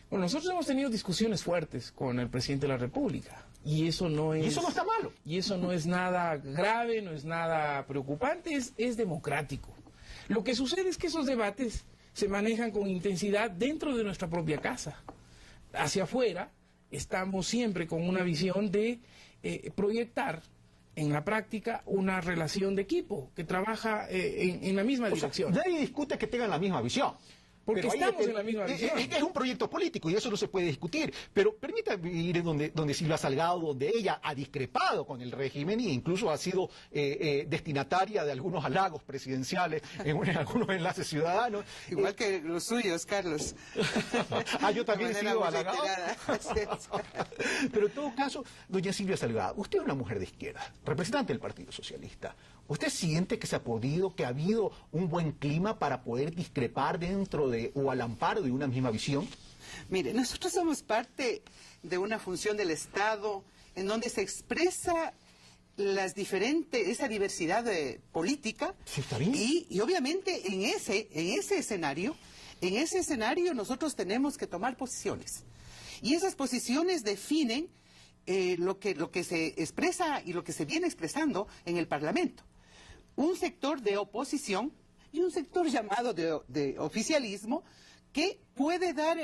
Bueno, nosotros hemos tenido discusiones fuertes con el presidente de la República. Y eso no es... Y eso no está malo. Y eso no es nada grave, no es nada preocupante, es democrático. Lo que sucede es que esos debates se manejan con intensidad dentro de nuestra propia casa. Hacia afuera estamos siempre con una visión de proyectar en la práctica una relación de equipo que trabaja en la misma dirección. Nadie discute que tengan la misma visión. Porque Pero estamos en la misma visión. Es un proyecto político y eso no se puede discutir. Pero permítame ir donde Silvia Salgado, donde ella ha discrepado con el régimen e incluso ha sido destinataria de algunos halagos presidenciales en algunos enlaces ciudadanos. Igual que los suyos, Carlos. Yo también he sido halagado. Pero en todo caso, doña Silvia Salgado, usted es una mujer de izquierda, representante del Partido Socialista. ¿Usted siente que se ha podido, que ha habido un buen clima para poder discrepar dentro de o al amparo de una misma visión? Mire, nosotros somos parte de una función del Estado en donde se expresa esa diversidad política. Sí, está bien. Y obviamente en ese escenario nosotros tenemos que tomar posiciones. Y esas posiciones definen lo que se expresa y lo que se viene expresando en el Parlamento. Un sector de oposición y un sector llamado de oficialismo que puede dar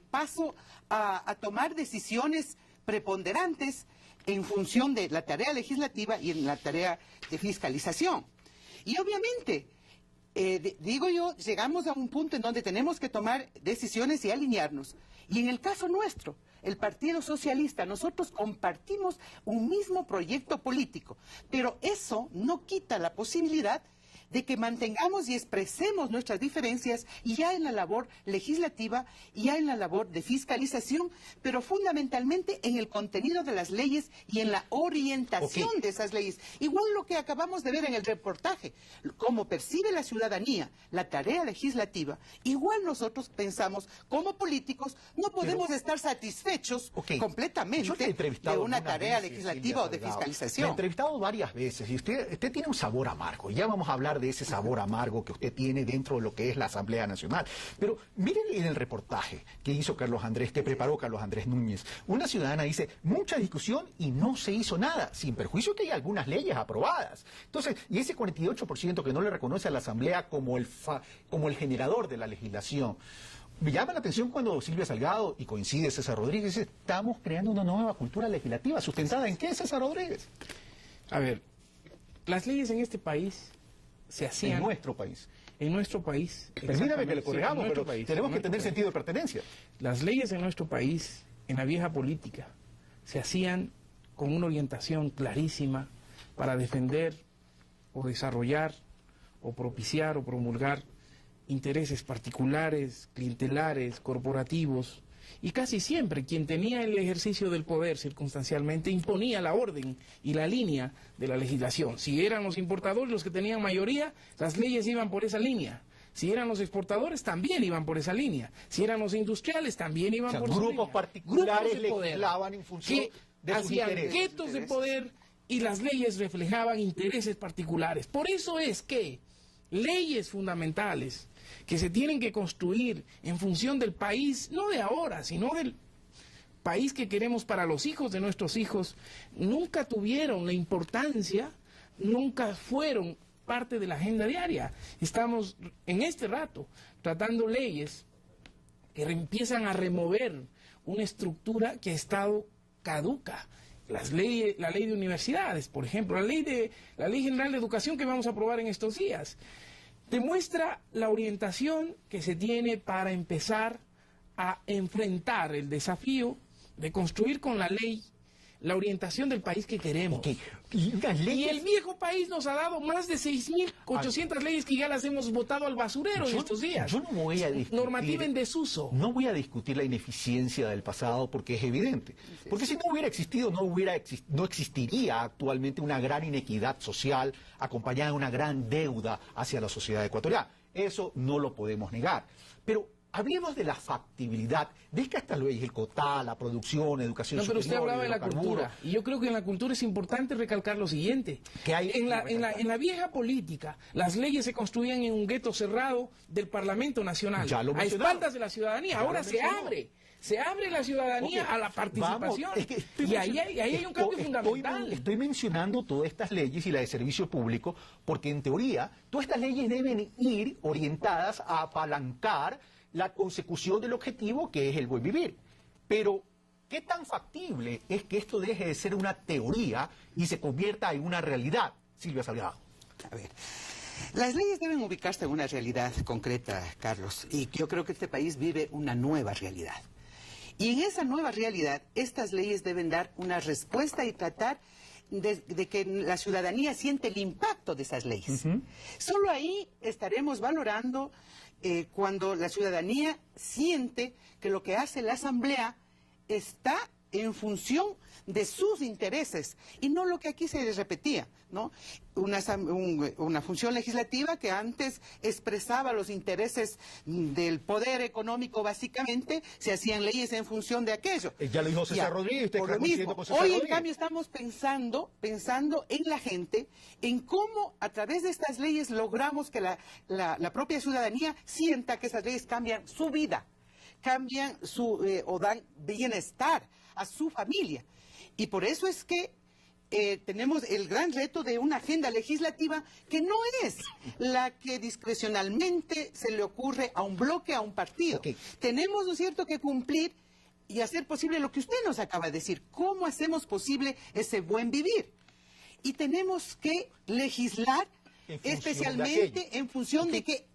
paso a tomar decisiones preponderantes en función de la tarea legislativa y en la tarea de fiscalización. Y obviamente, digo yo, llegamos a un punto en donde tenemos que tomar decisiones y alinearnos. Y en el caso nuestro, el Partido Socialista, nosotros compartimos un mismo proyecto político, pero eso no quita la posibilidad de que mantengamos y expresemos nuestras diferencias ya en la labor legislativa, ya en la labor de fiscalización, pero fundamentalmente en el contenido de las leyes y en la orientación de esas leyes. Igual lo que acabamos de ver en el reportaje, cómo percibe la ciudadanía la tarea legislativa, igual nosotros pensamos, como políticos, no podemos estar satisfechos completamente de una tarea legislativa o de fiscalización. Me he entrevistado varias veces y usted tiene un sabor amargo, ya vamos a hablar de ese sabor amargo que usted tiene dentro de lo que es la Asamblea Nacional. Pero miren en el reportaje que hizo Carlos Andrés, que preparó Carlos Andrés Núñez, una ciudadana dice, mucha discusión y no se hizo nada, sin perjuicio que hay algunas leyes aprobadas. Entonces, y ese 48% que no le reconoce a la Asamblea como el generador de la legislación. Me llama la atención cuando Silvia Salgado, y coincide César Rodríguez, dice, estamos creando una nueva cultura legislativa, ¿sustentada en qué, César Rodríguez? A ver, las leyes en este país se hacían... En nuestro país. En nuestro país. Permítame que le corrijamos, pero tenemos que tener sentido de pertenencia. Las leyes en nuestro país, en la vieja política, se hacían con una orientación clarísima para defender o desarrollar o propiciar o promulgar intereses particulares, clientelares, corporativos, y casi siempre quien tenía el ejercicio del poder circunstancialmente imponía la orden y la línea de la legislación. Si eran los importadores los que tenían mayoría, las leyes iban por esa línea. Si eran los exportadores, también iban por esa línea. Si eran los industriales, también iban por esa línea. Grupos particulares legislaban en función de sus intereses. Guetos de poder y las leyes reflejaban intereses particulares. Por eso es que leyes fundamentales que se tienen que construir en función del país, no de ahora, sino del país que queremos para los hijos de nuestros hijos, nunca tuvieron la importancia, nunca fueron parte de la agenda diaria. Estamos en este rato tratando leyes que empiezan a remover una estructura que ha estado caduca. La ley de universidades, por ejemplo, la ley general de educación que vamos a aprobar en estos días, demuestra la orientación que se tiene para empezar a enfrentar el desafío de construir con la ley la orientación del país que queremos. Y el viejo país nos ha dado más de 6.800 leyes que ya las hemos botado al basurero en estos días. Yo no voy a discutir, normativa en desuso. No voy a discutir la ineficiencia del pasado porque es evidente. Porque si no hubiera existido, no existiría actualmente una gran inequidad social acompañada de una gran deuda hacia la sociedad ecuatoriana. Eso no lo podemos negar. Pero hablemos de la factibilidad de que hasta luego el COTA, la producción, educación superior... No, pero usted hablaba de la cultura, y yo creo que en la cultura es importante recalcar lo siguiente. Que hay en la vieja política, las leyes se construían en un gueto cerrado del Parlamento Nacional, a espaldas de la ciudadanía. Ahora se abre. se abre la ciudadanía a la participación. Vamos, es que y ahí hay un cambio fundamental. Estoy mencionando todas estas leyes y la de servicio público porque en teoría todas estas leyes deben ir orientadas a apalancar la consecución del objetivo que es el buen vivir. Pero ¿qué tan factible es que esto deje de ser una teoría y se convierta en una realidad, Silvia Salgado? A ver, las leyes deben ubicarse en una realidad concreta, Carlos, y yo creo que este país vive una nueva realidad. Y en esa nueva realidad, estas leyes deben dar una respuesta y tratar de que la ciudadanía siente el impacto de esas leyes. Solo ahí estaremos valorando cuando la ciudadanía siente que lo que hace la Asamblea está en función de sus intereses y no lo que aquí se les repetía, ¿no? Una función legislativa que antes expresaba los intereses del poder económico básicamente, se hacían leyes en función de aquello. Ya lo dijo César Rodríguez, usted por lo mismo, hoy en cambio estamos pensando en la gente, en cómo a través de estas leyes logramos que la propia ciudadanía sienta que esas leyes cambian su vida, cambian o dan bienestar a su familia. Y por eso es que tenemos el gran reto de una agenda legislativa que no es la que discrecionalmente se le ocurre a un bloque, a un partido. Okay. Tenemos, ¿no es cierto?, que cumplir y hacer posible lo que usted nos acaba de decir. ¿Cómo hacemos posible ese buen vivir? Y tenemos que legislar especialmente en función de que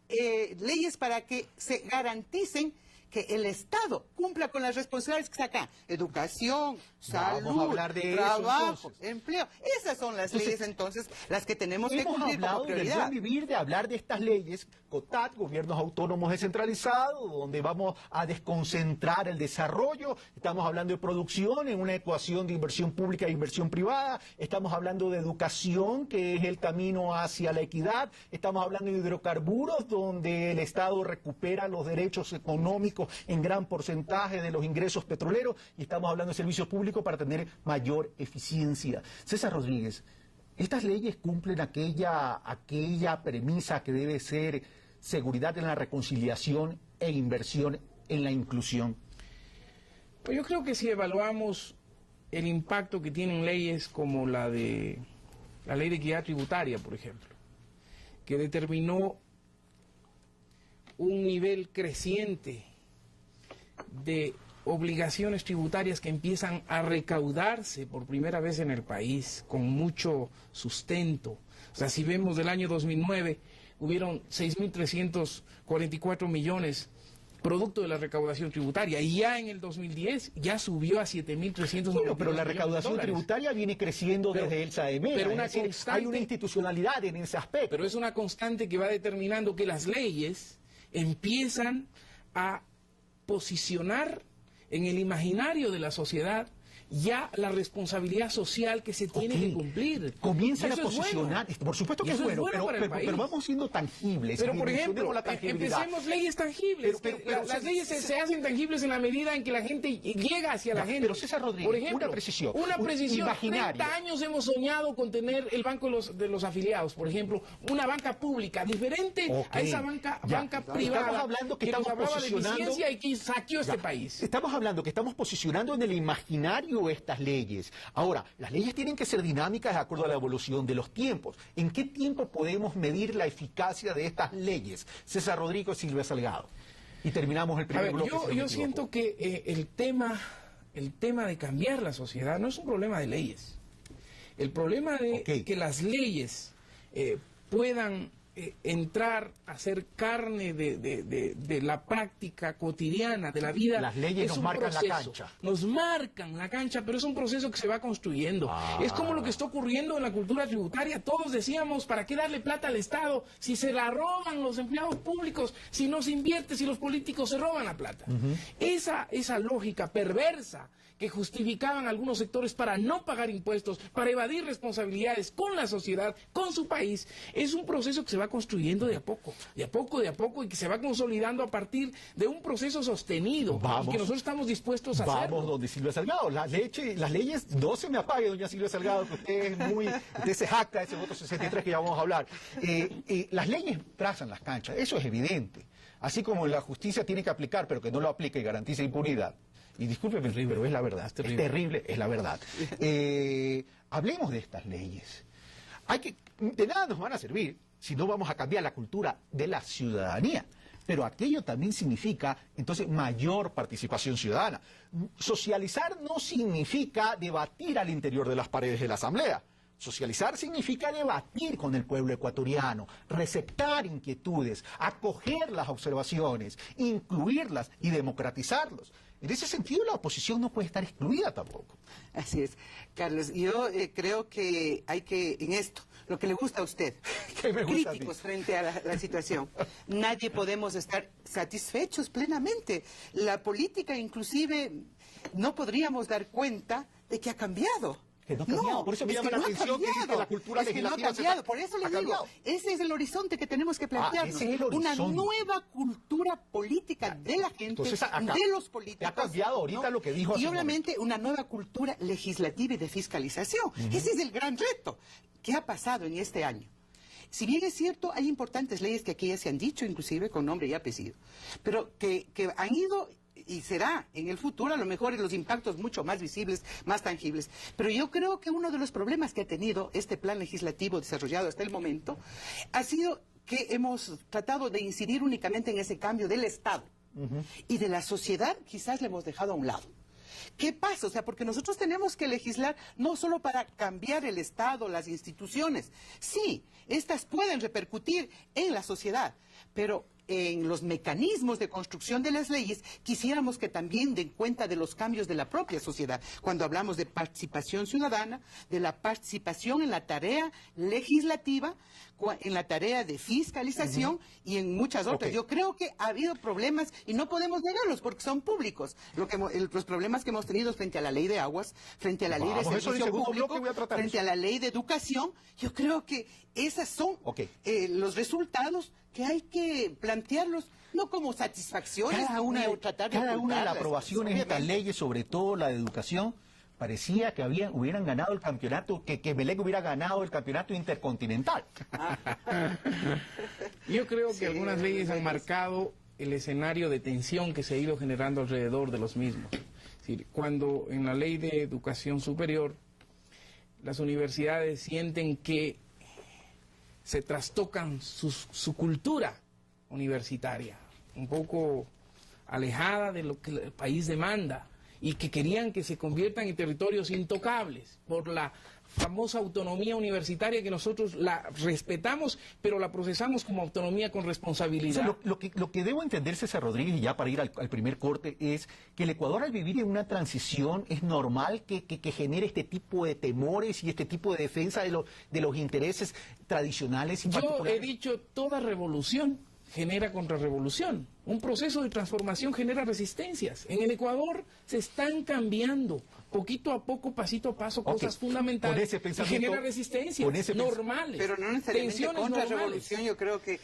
leyes para que se garanticen que el Estado cumpla con las responsabilidades que saca: educación, salud, trabajo, empleo. Esas son las leyes entonces las que tenemos que cumplir como prioridad. Hemos hablado del buen vivir, de hablar de estas leyes, COTAT, gobiernos autónomos descentralizados, donde vamos a desconcentrar el desarrollo. Estamos hablando de producción en una ecuación de inversión pública e inversión privada. Estamos hablando de educación, que es el camino hacia la equidad. Estamos hablando de hidrocarburos, donde el Estado recupera los derechos económicos en gran porcentaje de los ingresos petroleros, y estamos hablando de servicios públicos para tener mayor eficiencia. César Rodríguez, ¿estas leyes cumplen aquella premisa que debe ser seguridad en la reconciliación e inversión en la inclusión? Pues yo creo que si evaluamos el impacto que tienen leyes como la ley de equidad tributaria, por ejemplo, que determinó un nivel creciente de obligaciones tributarias que empiezan a recaudarse por primera vez en el país con mucho sustento. O sea, si vemos del año 2009, hubieron 6.344 millones producto de la recaudación tributaria, y ya en el 2010 ya subió a 7.300. Bueno, pero la recaudación tributaria viene creciendo desde el SAEME. Pero hay una institucionalidad en ese aspecto. Pero es una constante que va determinando que las leyes empiezan a posicionar en el imaginario de la sociedad ya la responsabilidad social que se tiene que cumplir. Comienzan a posicionar, por supuesto que es bueno, pero vamos siendo tangibles. Pero por ejemplo, empecemos leyes tangibles. Las leyes se hacen tangibles en la medida en que la gente llega hacia la gente. Pero César Rodríguez, por ejemplo, una precisión. 30 años hemos soñado con tener el banco de los afiliados, por ejemplo, una banca pública diferente a esa banca privada. Estamos hablando que estamos estamos posicionando y que saqueó este país. Estamos hablando que estamos posicionando en el imaginario estas leyes. Ahora, las leyes tienen que ser dinámicas de acuerdo a la evolución de los tiempos. ¿En qué tiempo podemos medir la eficacia de estas leyes? César Rodríguez, Silvia Salgado. Y terminamos el primer bloque. Yo siento que el tema de cambiar la sociedad no es un problema de leyes. El problema de que las leyes puedan entrar a ser carne de la práctica cotidiana, de la vida. Las leyes nos marcan la cancha. Nos marcan la cancha, pero es un proceso que se va construyendo. Es como lo que está ocurriendo en la cultura tributaria. Todos decíamos, ¿para qué darle plata al Estado si se la roban los empleados públicos, si no se invierte, si los políticos se roban la plata? Esa lógica perversa que justificaban algunos sectores para no pagar impuestos, para evadir responsabilidades con la sociedad, con su país, es un proceso que se va construyendo de a poco, y que se va consolidando a partir de un proceso sostenido, y que nosotros estamos dispuestos a hacerlo. Vamos, donde Silvia Salgado, las leyes, no se me apague, doña Silvia Salgado, que usted se jacta de ese voto 63 que ya vamos a hablar. Las leyes trazan las canchas, eso es evidente. Así como la justicia tiene que aplicar, pero que no lo aplica y garantiza impunidad. y discúlpeme, pero es la verdad, es terrible, es la verdad. Hablemos de estas leyes. De nada nos van a servir si no vamos a cambiar la cultura de la ciudadanía. Pero aquello también significa, entonces, mayor participación ciudadana. Socializar no significa debatir al interior de las paredes de la Asamblea. Socializar significa debatir con el pueblo ecuatoriano, receptar inquietudes, acoger las observaciones, incluirlas y democratizarlos. En ese sentido, la oposición no puede estar excluida tampoco. Así es, Carlos. Yo creo que hay que, en esto, lo que le gusta a usted, ¿Qué me gusta críticos frente a la situación. Nadie podemos estar satisfechos plenamente. La política, inclusive, no podríamos dar cuenta de que ha cambiado. Que no ha cambiado. Por eso me llama la atención que dice que la cultura legislativa no ha cambiado. Por eso le digo, ese es el horizonte que tenemos que plantearnos. Ese es el una horizonte. nueva cultura política de la gente, Entonces, acá, de los políticos. ha cambiado ahorita lo que dijo hace Y un obviamente una nueva cultura legislativa y de fiscalización. Ese es el gran reto. ¿Qué ha pasado en este año? Si bien es cierto, hay importantes leyes que aquí ya se han dicho, inclusive con nombre y apellido, pero que han ido, y será en el futuro a lo mejor en los impactos mucho más visibles, más tangibles. Pero yo creo que uno de los problemas que ha tenido este plan legislativo desarrollado hasta el momento ha sido que hemos tratado de incidir únicamente en ese cambio del Estado. Y de la sociedad quizás le hemos dejado a un lado. ¿Qué pasa? O sea, porque nosotros tenemos que legislar no solo para cambiar el Estado, las instituciones. Sí, estas pueden repercutir en la sociedad, pero en los mecanismos de construcción de las leyes quisiéramos que también den cuenta de los cambios de la propia sociedad. Cuando hablamos de participación ciudadana, de la participación en la tarea legislativa, en la tarea de fiscalización y en muchas otras. Yo creo que ha habido problemas y no podemos negarlos porque son públicos. Los problemas que hemos tenido frente a la ley de aguas, frente a la ley de servicio público, frente a la ley de educación, yo creo que esas son los resultados que hay que plantearlos no como satisfacciones. Cada una de las aprobaciones de estas leyes, sobre todo la de educación, parecía que hubieran ganado el campeonato, que Melec hubiera ganado el campeonato intercontinental. Yo creo que algunas leyes han marcado el escenario de tensión que se ha ido generando alrededor de los mismos. Es decir, cuando en la ley de educación superior las universidades sienten que se trastocan su cultura universitaria, un poco alejada de lo que el país demanda, y que querían que se conviertan en territorios intocables por la famosa autonomía universitaria que nosotros la respetamos, pero la procesamos como autonomía con responsabilidad. O sea, lo que debo entender, César Rodríguez, y ya para ir al primer corte, es que el Ecuador, al vivir en una transición, es normal que genere este tipo de temores y este tipo de defensa de los intereses tradicionales y particulares. Yo he dicho, toda revolución genera contrarrevolución. Un proceso de transformación genera resistencias. En el Ecuador se están cambiando poquito a poco, pasito a paso, cosas fundamentales y genera resistencias normales. Pero no necesariamente contra revolución, yo creo que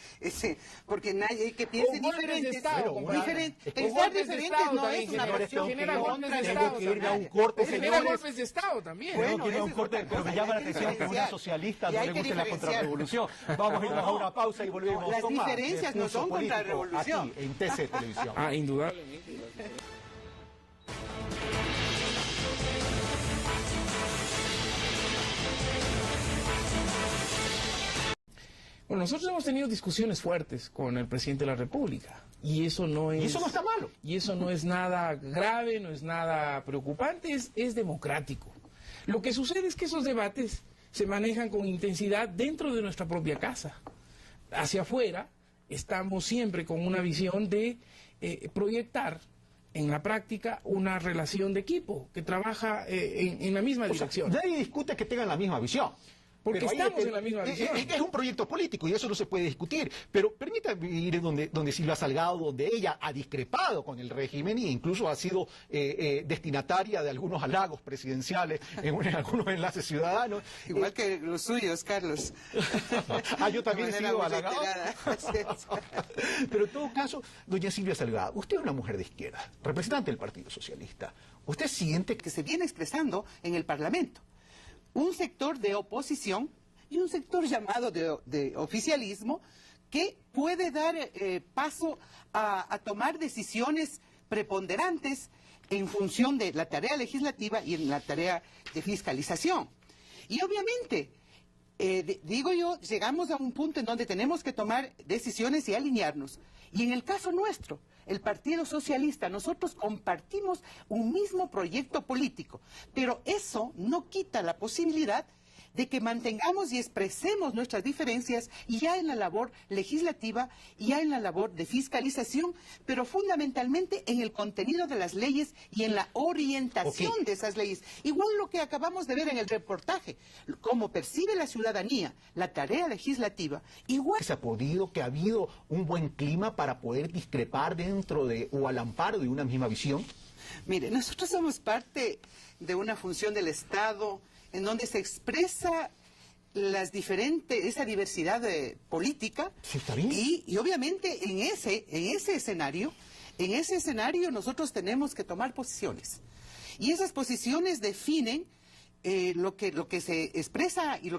porque nadie que piense diferente. Pensar diferente no es una revolución. Genera golpes de Estado. Tengo que irme a un corte, genera señores. golpes de Estado también. Tengo que irme a un corte, pero me llama la atención que una socialista no le guste la contrarrevolución. Vamos a irnos a una pausa y volvemos. Las diferencias no son contrarrevolución. Aquí, en TC Televisión. Indudablemente. Bueno, nosotros hemos tenido discusiones fuertes con el presidente de la República y eso no es... Y eso no está malo. Y eso no es nada grave, no es nada preocupante, es democrático. Lo que sucede es que esos debates se manejan con intensidad dentro de nuestra propia casa. Hacia afuera estamos siempre con una visión de proyectar en la práctica una relación de equipo que trabaja en la misma dirección. Nadie discute que tengan la misma visión. Porque pero estamos en la misma visión. Es un proyecto político y eso no se puede discutir. Pero permítame ir donde Silvia Salgado, donde ella ha discrepado con el régimen e incluso ha sido destinataria de algunos halagos presidenciales en algunos enlaces ciudadanos. Igual que los suyos, Carlos. Yo también he sido halagado. Pero en todo caso, doña Silvia Salgado, usted es una mujer de izquierda, representante del Partido Socialista. ¿Usted siente que se viene expresando en el Parlamento? Un sector de oposición y un sector llamado de oficialismo que puede dar paso a tomar decisiones preponderantes en función de la tarea legislativa y en la tarea de fiscalización. Y obviamente, digo yo, llegamos a un punto en donde tenemos que tomar decisiones y alinearnos. Y en el caso nuestro, el Partido Socialista, nosotros compartimos un mismo proyecto político, pero eso no quita la posibilidad de que mantengamos y expresemos nuestras diferencias ya en la labor legislativa, ya en la labor de fiscalización, pero fundamentalmente en el contenido de las leyes y en la orientación de esas leyes. Igual lo que acabamos de ver en el reportaje, cómo percibe la ciudadanía la tarea legislativa, igual... ¿Se ha podido, que ha habido un buen clima para poder discrepar dentro de o al amparo de una misma visión? Mire, nosotros somos parte de una función del Estado en donde se expresa esa diversidad política. Sí, está bien. Y obviamente en ese escenario nosotros tenemos que tomar posiciones. Y esas posiciones definen lo que se expresa y lo